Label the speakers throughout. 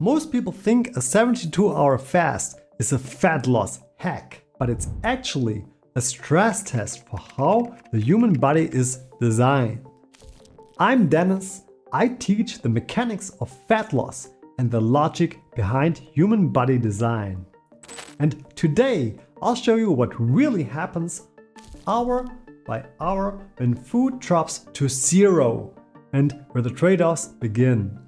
Speaker 1: Most people think a 72-hour fast is a fat loss hack, but it's actually a stress test for how the human body is designed. I'm Dennis. I teach the mechanics of fat loss and the logic behind human body design. And today I'll show you what really happens hour by hour when food drops to zero and where the trade-offs begin.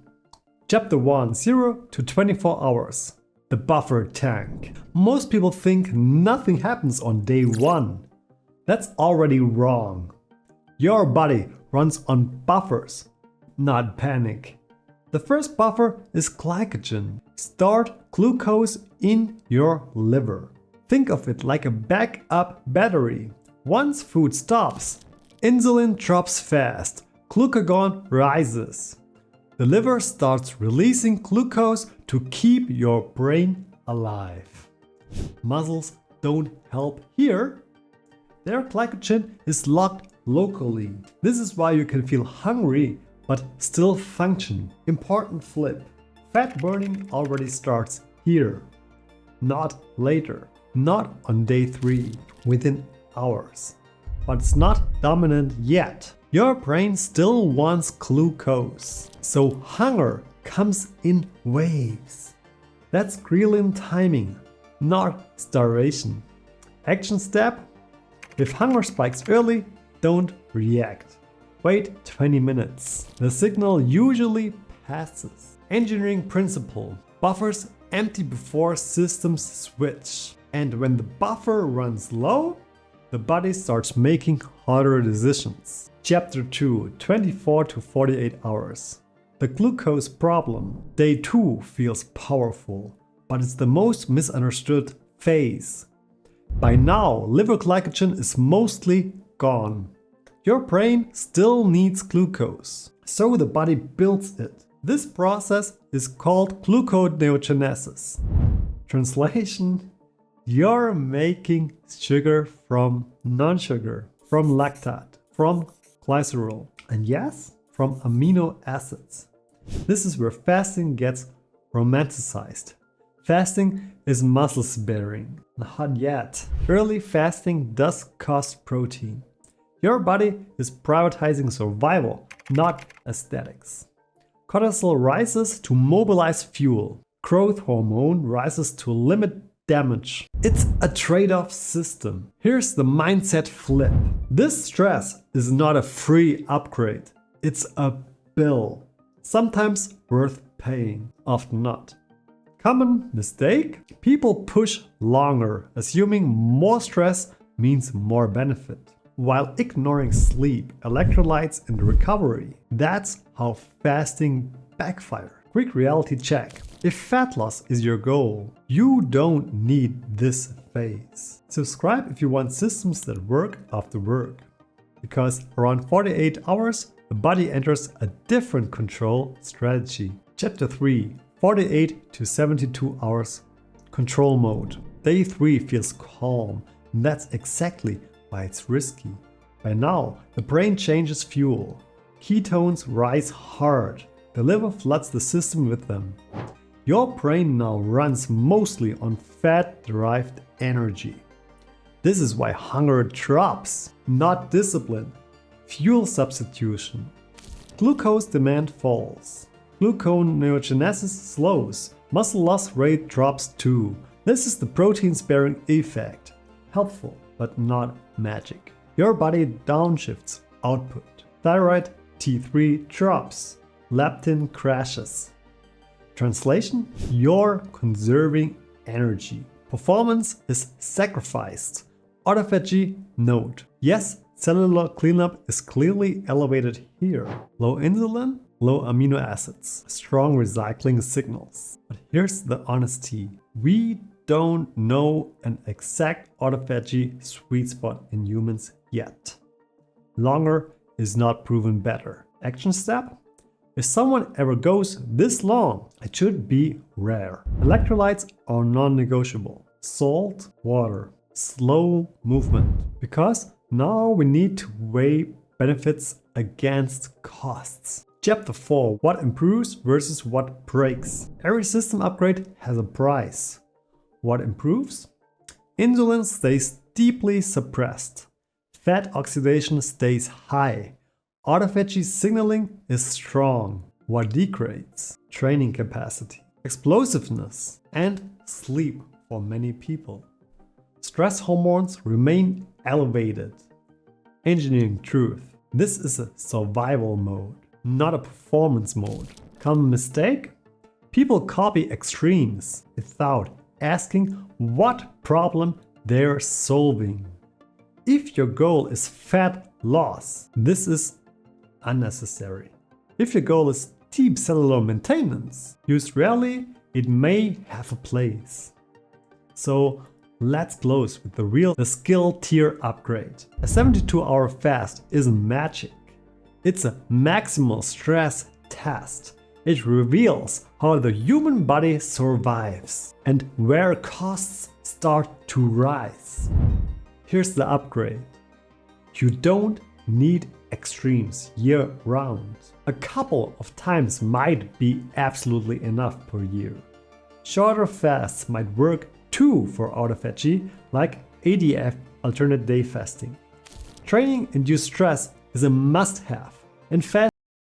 Speaker 1: Chapter 1, 0 to 24 hours. The buffer tank. Most people think nothing happens on day 1. That's already wrong. Your body runs on buffers, not panic. The first buffer is glycogen, stored glucose in your liver. Think of it like a backup battery. Once food stops, insulin drops fast, glucagon rises. The liver starts releasing glucose to keep your brain alive. Muscles don't help here. Their glycogen is locked locally. This is why you can feel hungry but still function. Important flip. Fat burning already starts here, not later, not on day 3, within hours. But it's not dominant yet. Your brain still wants glucose, so hunger comes in waves. That's ghrelin timing, not starvation. Action step: if hunger spikes early, don't react. Wait 20 minutes. The signal usually passes. Engineering principle: buffers empty before systems switch. And when the buffer runs low, the body starts making harder decisions. Chapter 2, 24 to 48 hours. The glucose problem. Day 2 feels powerful, but it's the most misunderstood phase. By now, liver glycogen is mostly gone. Your brain still needs glucose, so the body builds it. This process is called gluconeogenesis. Translation: you're making sugar from non-sugar, from lactate, from glycerol, and yes, from amino acids. This is where fasting gets romanticized. Fasting is muscle sparing. Not yet. Early fasting does cost protein. Your body is prioritizing survival, not aesthetics. Cortisol rises to mobilize fuel. Growth hormone rises to limit damage. It's a trade-off system. Here's the mindset flip. This stress is not a free upgrade. It's a bill. Sometimes worth paying, often not. Common mistake? People push longer, assuming more stress means more benefit, while ignoring sleep, electrolytes, and recovery. That's how fasting backfires. Quick reality check. If fat loss is your goal, you don't need this phase. Subscribe if you want systems that work after work. Because around 48 hours, the body enters a different control strategy. Chapter 3, 48 to 72 hours. Control mode. Day 3 feels calm, and that's exactly why it's risky. By now, the brain changes fuel. Ketones rise hard. The liver floods the system with them. Your brain now runs mostly on fat-derived energy. This is why hunger drops, not discipline. Fuel substitution. Glucose demand falls. Gluconeogenesis slows. Muscle loss rate drops too. This is the protein-sparing effect. Helpful, but not magic. Your body downshifts output. Thyroid T3 drops. Leptin crashes. Translation: you're conserving energy. Performance is sacrificed. Autophagy note. Yes, cellular cleanup is clearly elevated here. Low insulin, low amino acids, strong recycling signals. But here's the honesty. We don't know an exact autophagy sweet spot in humans yet. Longer is not proven better. Action step: if someone ever goes this long, it should be rare. Electrolytes are non-negotiable. Salt, water, slow movement. Because now we need to weigh benefits against costs. Chapter 4. What improves versus what breaks. Every system upgrade has a price. What improves? Insulin stays deeply suppressed. Fat oxidation stays high. Autophagy signaling is strong. What degrades? Training capacity, explosiveness, and sleep for many people. Stress hormones remain elevated. Engineering truth. This is a survival mode, not a performance mode. Common mistake? People copy extremes without asking what problem they're solving. If your goal is fat loss, this is unnecessary. If your goal is deep cellular maintenance, used rarely, it may have a place. So let's close with the skill tier upgrade. A 72-hour fast isn't magic. It's a maximal stress test. It reveals how the human body survives and where costs start to rise. Here's the upgrade. You don't need extremes year-round. A couple of times might be absolutely enough per year. Shorter fasts might work too for autophagy, like ADF, alternate day fasting. Training-induced stress is a must-have, and fast